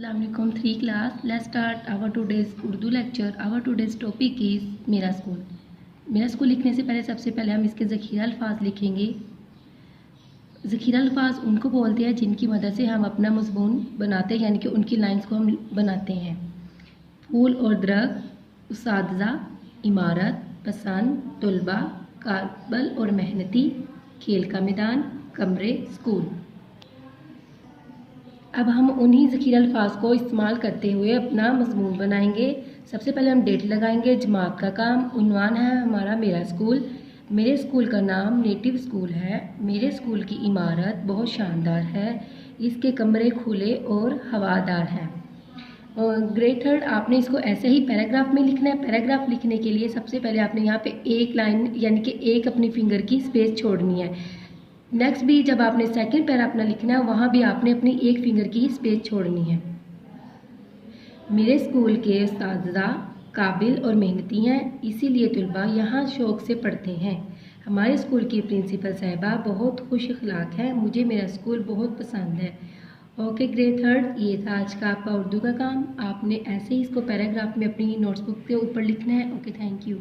Assalamualaikum 3 class. Let's start our today's Urdu lecture. Our today's topic is मेरा school. मेरा school लिखने से पहले सबसे पहले हम इसके ज़ख़ीरा अल्फाज लिखेंगे. ज़ख़ीरा अल्फाज उनको बोलते हैं जिनकी मदद से हम अपना मज़मून बनाते हैं, यानी कि उनकी लाइंस को हम बनाते हैं. फूल और दरख्त, उसातिज़ा, इमारत, पसंद, तलबा, काबल और मेहनती, खेल का मैदान, कमरे, स्कूल. अब हम उन्हीं ज़ख़ीरा अल्फाज को इस्तेमाल करते हुए अपना मज़मून बनाएंगे. सबसे पहले हम डेट लगाएंगे. जमात का काम. उन्वान है हमारा मेरा स्कूल. मेरे स्कूल का नाम नेटिव स्कूल है. मेरे स्कूल की इमारत बहुत शानदार है. इसके कमरे खुले और हवादार हैं. ग्रेड थर्ड आपने इसको ऐसे ही पैराग्राफ में लिखना है. पैराग्राफ लिखने के लिए सबसे पहले आपने यहाँ पे एक लाइन यानी कि एक अपनी फिंगर की स्पेस छोड़नी है. नेक्स्ट भी जब आपने सेकंड पैरा अपना लिखना है वहाँ भी आपने अपनी एक फिंगर की स्पेस छोड़नी है. मेरे स्कूल के उस्ताज़ा काबिल और मेहनती हैं, इसीलिए तलबा यहाँ शौक़ से पढ़ते हैं. हमारे स्कूल की प्रिंसिपल साहिबा बहुत खुश अखलाक है. मुझे मेरा स्कूल बहुत पसंद है. ओके ग्रेड थर्ड, ये था आज का आपका उर्दू का काम. आपने ऐसे ही इसको पैराग्राफ में अपनी नोट्सबुक के ऊपर लिखना है. Okay, thank you.